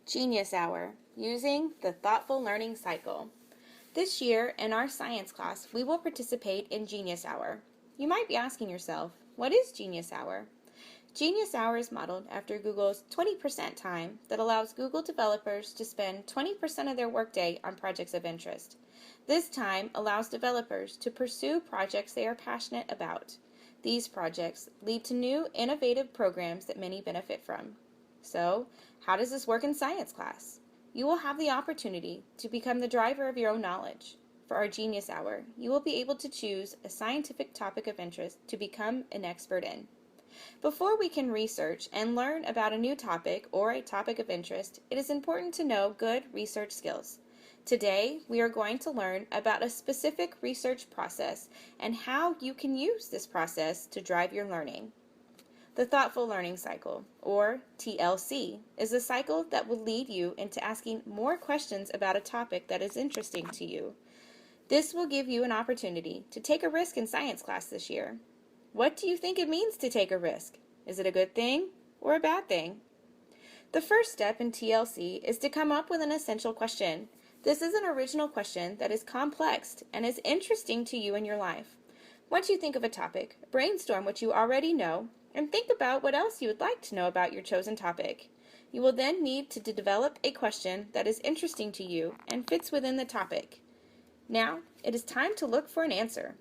Genius Hour, using the thoughtful learning cycle. This year, in our science class, we will participate in Genius Hour. You might be asking yourself, what is Genius Hour? Genius Hour is modeled after Google's 20% time that allows Google developers to spend 20% of their workday on projects of interest. This time allows developers to pursue projects they are passionate about. These projects lead to new, innovative programs that many benefit from. So, how does this work in science class? You will have the opportunity to become the driver of your own knowledge. For our Genius Hour, you will be able to choose a scientific topic of interest to become an expert in. Before we can research and learn about a new topic or a topic of interest, it is important to know good research skills. Today, we are going to learn about a specific research process and how you can use this process to drive your learning. The Thoughtful Learning Cycle, or TLC, is a cycle that will lead you into asking more questions about a topic that is interesting to you. This will give you an opportunity to take a risk in science class this year. What do you think it means to take a risk? Is it a good thing or a bad thing? The first step in TLC is to come up with an essential question. This is an original question that is complex and is interesting to you in your life. Once you think of a topic, brainstorm what you already know and think about what else you would like to know about your chosen topic. You will then need to develop a question that is interesting to you and fits within the topic. Now, it is time to look for an answer.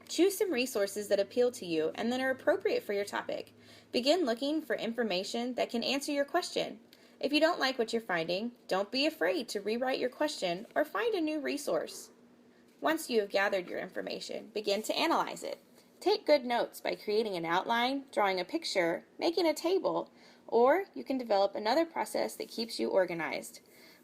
Choose some resources that appeal to you and that are appropriate for your topic. Begin looking for information that can answer your question. If you don't like what you're finding, don't be afraid to rewrite your question or find a new resource. Once you have gathered your information, begin to analyze it. Take good notes by creating an outline, drawing a picture, making a table, or you can develop another process that keeps you organized.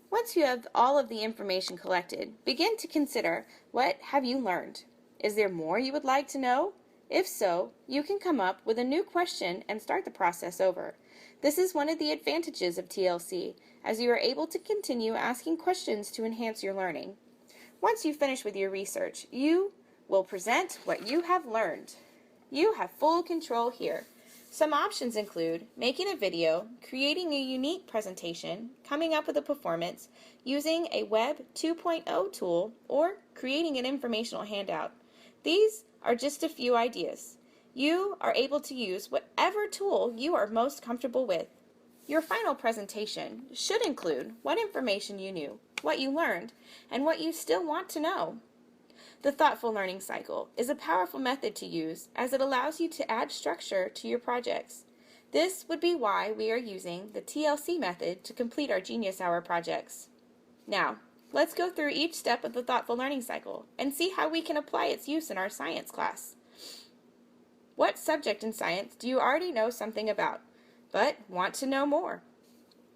Once you have all of the information collected, begin to consider, what have you learned? Is there more you would like to know? If so, you can come up with a new question and start the process over. This is one of the advantages of TLC, as you are able to continue asking questions to enhance your learning. Once you finish with your research, you will present what you have learned. You have full control here. Some options include making a video, creating a unique presentation, coming up with a performance, using a Web 2.0 tool, or creating an informational handout. These are just a few ideas. You are able to use whatever tool you are most comfortable with. Your final presentation should include what information you knew, what you learned, and what you still want to know. The Thoughtful Learning Cycle is a powerful method to use as it allows you to add structure to your projects. This would be why we are using the TLC method to complete our Genius Hour projects. Now, let's go through each step of the Thoughtful Learning Cycle and see how we can apply its use in our science class. What subject in science do you already know something about, but want to know more?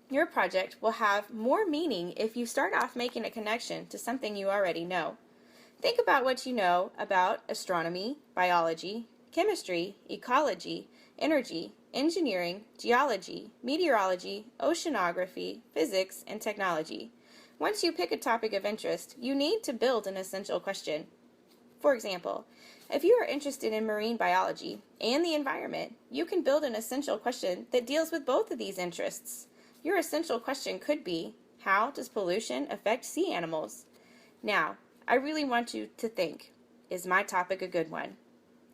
Your project will have more meaning if you start off making a connection to something you already know. Think about what you know about astronomy, biology, chemistry, ecology, energy, engineering, geology, meteorology, oceanography, physics, and technology. Once you pick a topic of interest, you need to build an essential question. For example, if you are interested in marine biology and the environment, you can build an essential question that deals with both of these interests. Your essential question could be, how does pollution affect sea animals? Now, I really want you to think, is my topic a good one?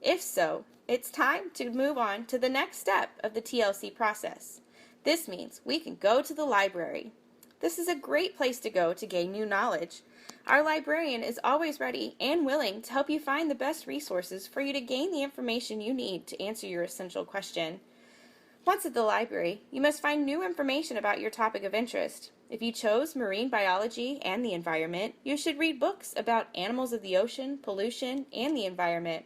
If so, it's time to move on to the next step of the TLC process. This means we can go to the library. This is a great place to go to gain new knowledge. Our librarian is always ready and willing to help you find the best resources for you to gain the information you need to answer your essential question. Once at the library, you must find new information about your topic of interest. If you chose marine biology and the environment, you should read books about animals of the ocean, pollution, and the environment.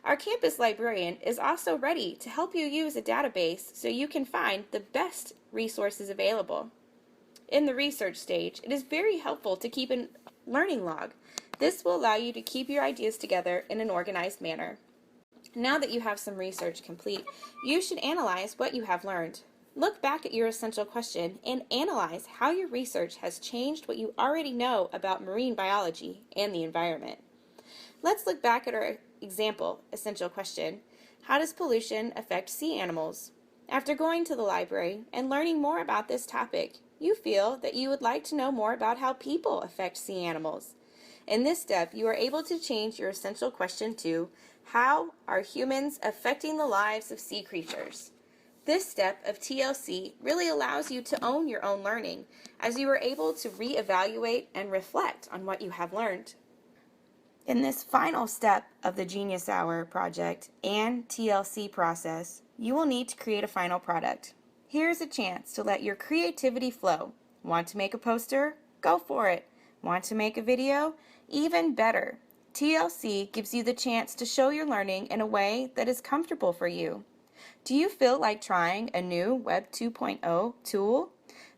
Our campus librarian is also ready to help you use a database so you can find the best resources available. In the research stage, it is very helpful to keep a learning log. This will allow you to keep your ideas together in an organized manner. Now that you have some research complete, you should analyze what you have learned. Look back at your essential question and analyze how your research has changed what you already know about marine biology and the environment. Let's look back at our example essential question. How does pollution affect sea animals? After going to the library and learning more about this topic, you feel that you would like to know more about how people affect sea animals. In this step, you are able to change your essential question to, how are humans affecting the lives of sea creatures? This step of TLC really allows you to own your own learning, as you are able to reevaluate and reflect on what you have learned. In this final step of the Genius Hour project and TLC process, you will need to create a final product. Here's a chance to let your creativity flow. Want to make a poster? Go for it. Want to make a video? Even better. TLC gives you the chance to show your learning in a way that is comfortable for you. Do you feel like trying a new Web 2.0 tool?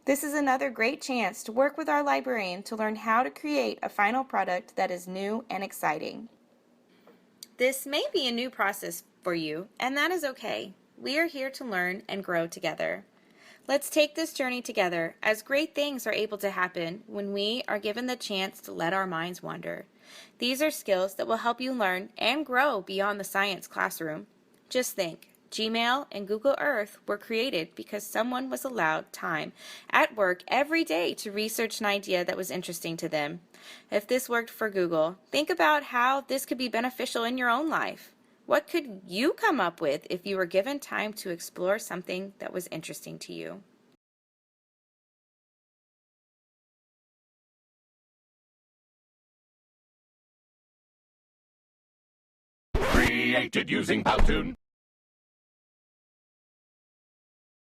This is another great chance to work with our librarian to learn how to create a final product that is new and exciting. This may be a new process for you, and that is okay. We are here to learn and grow together. Let's take this journey together, as great things are able to happen when we are given the chance to let our minds wander. These are skills that will help you learn and grow beyond the science classroom. Just think. Gmail and Google Earth were created because someone was allowed time at work every day to research an idea that was interesting to them. If this worked for Google, think about how this could be beneficial in your own life. What could you come up with if you were given time to explore something that was interesting to you? Created using Powtoon.